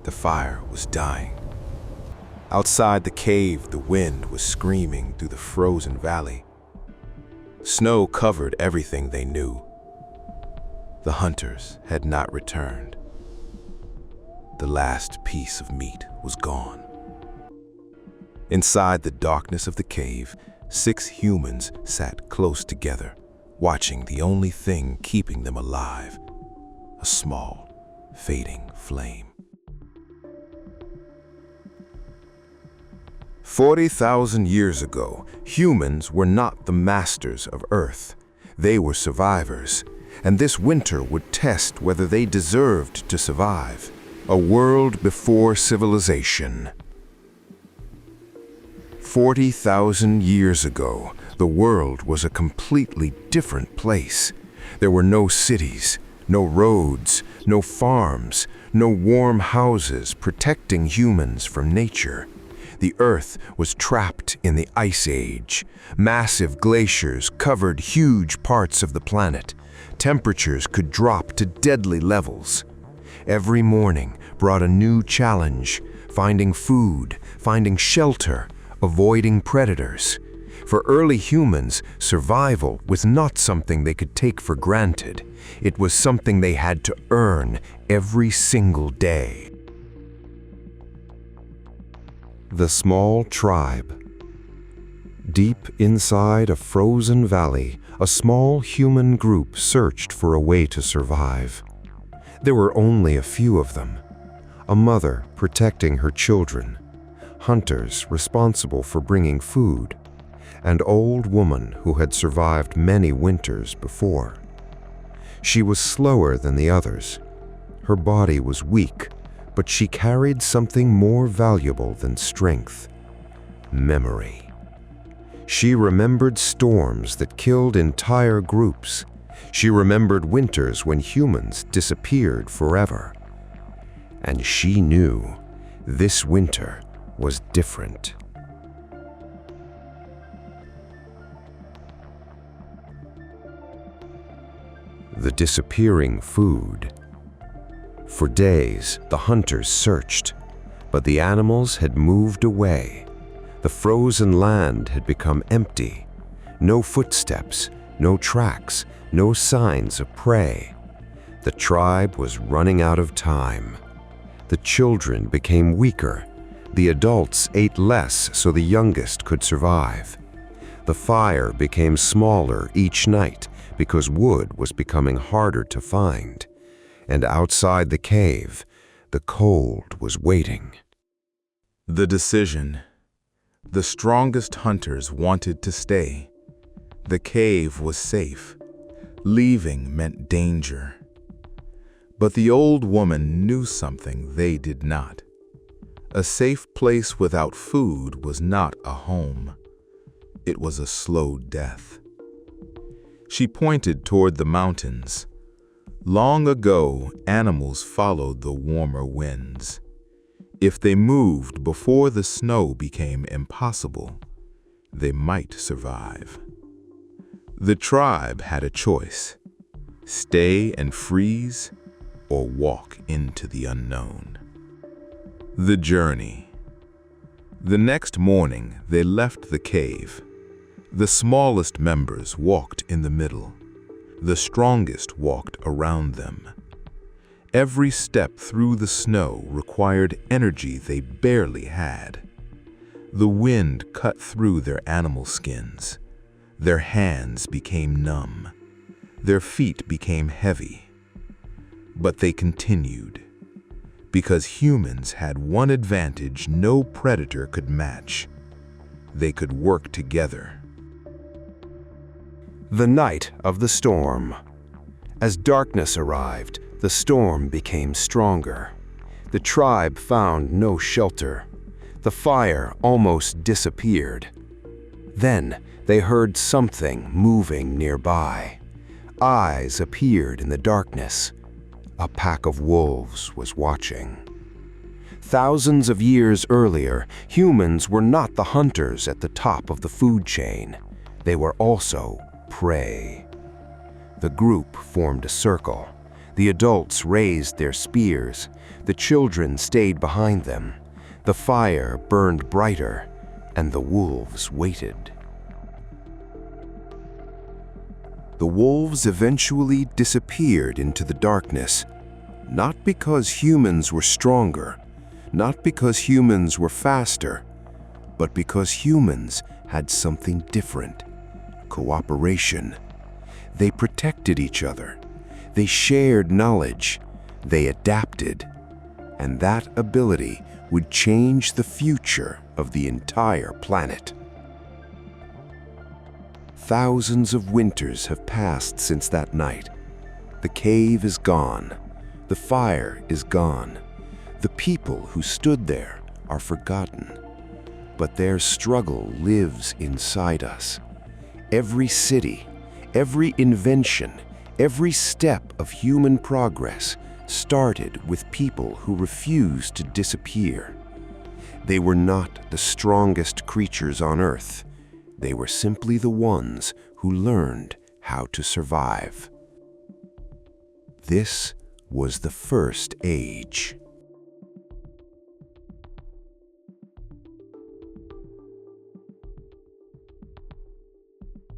The fire was dying. Outside the cave, the wind was screaming through the frozen valley. Snow covered everything they knew. The hunters had not returned. The last piece of meat was gone. Inside the darkness of the cave, 6 humans sat close together, watching the only thing keeping them alive, a small, fading flame. 40,000 years ago, humans were not the masters of Earth. They were survivors, and this winter would test whether they deserved to survive. A world before civilization. 40,000 years ago, the world was a completely different place. There were no cities, no roads, no farms, no warm houses protecting humans from nature. The Earth was trapped in the Ice Age. Massive glaciers covered huge parts of the planet. Temperatures could drop to deadly levels. Every morning brought a new challenge, finding food, finding shelter, avoiding predators. For early humans, survival was not something they could take for granted. It was something they had to earn every single day. The small tribe. Deep inside a frozen valley, a small human group searched for a way to survive. There were only a few of them. A mother protecting her children, hunters responsible for bringing food, an old woman who had survived many winters before. She was slower than the others. Her body was weak, but she carried something more valuable than strength: memory. She remembered storms that killed entire groups. She remembered winters when humans disappeared forever. And she knew this winter was different. The disappearing food. For days, the hunters searched, but the animals had moved away. The frozen land had become empty. No footsteps, no tracks, no signs of prey. The tribe was running out of time. The children became weaker. The adults ate less so the youngest could survive. The fire became smaller each night because wood was becoming harder to find. And outside the cave, the cold was waiting. The decision. The strongest hunters wanted to stay. The cave was safe. Leaving meant danger. But the old woman knew something they did not. A safe place without food was not a home. It was a slow death. She pointed toward the mountains. Long ago, animals followed the warmer winds. If they moved before the snow became impossible, they might survive. The tribe had a choice: stay and freeze, or walk into the unknown. The journey. The next morning, they left the cave. The smallest members walked in the middle. The strongest walked around them. Every step through the snow required energy they barely had. The wind cut through their animal skins. Their hands became numb. Their feet became heavy. But they continued, because humans had one advantage no predator could match. They could work together. The night of the storm. As darkness arrived, the storm became stronger. The tribe found no shelter. The fire almost disappeared. Then they heard something moving nearby. Eyes appeared in the darkness. A pack of wolves was watching. Thousands of years earlier, humans were not the hunters at the top of the food chain. They were also prey. The group formed a circle. The adults raised their spears. The children stayed behind them. The fire burned brighter, and the wolves waited. The wolves eventually disappeared into the darkness, not because humans were stronger, not because humans were faster, but because humans had something different: cooperation. They protected each other. They shared knowledge. They adapted. And that ability would change the future of the entire planet. Thousands of winters have passed since that night. The cave is gone. The fire is gone. The people who stood there are forgotten. But their struggle lives inside us. Every city, every invention, every step of human progress started with people who refused to disappear. They were not the strongest creatures on Earth. They were simply the ones who learned how to survive. This was the first age.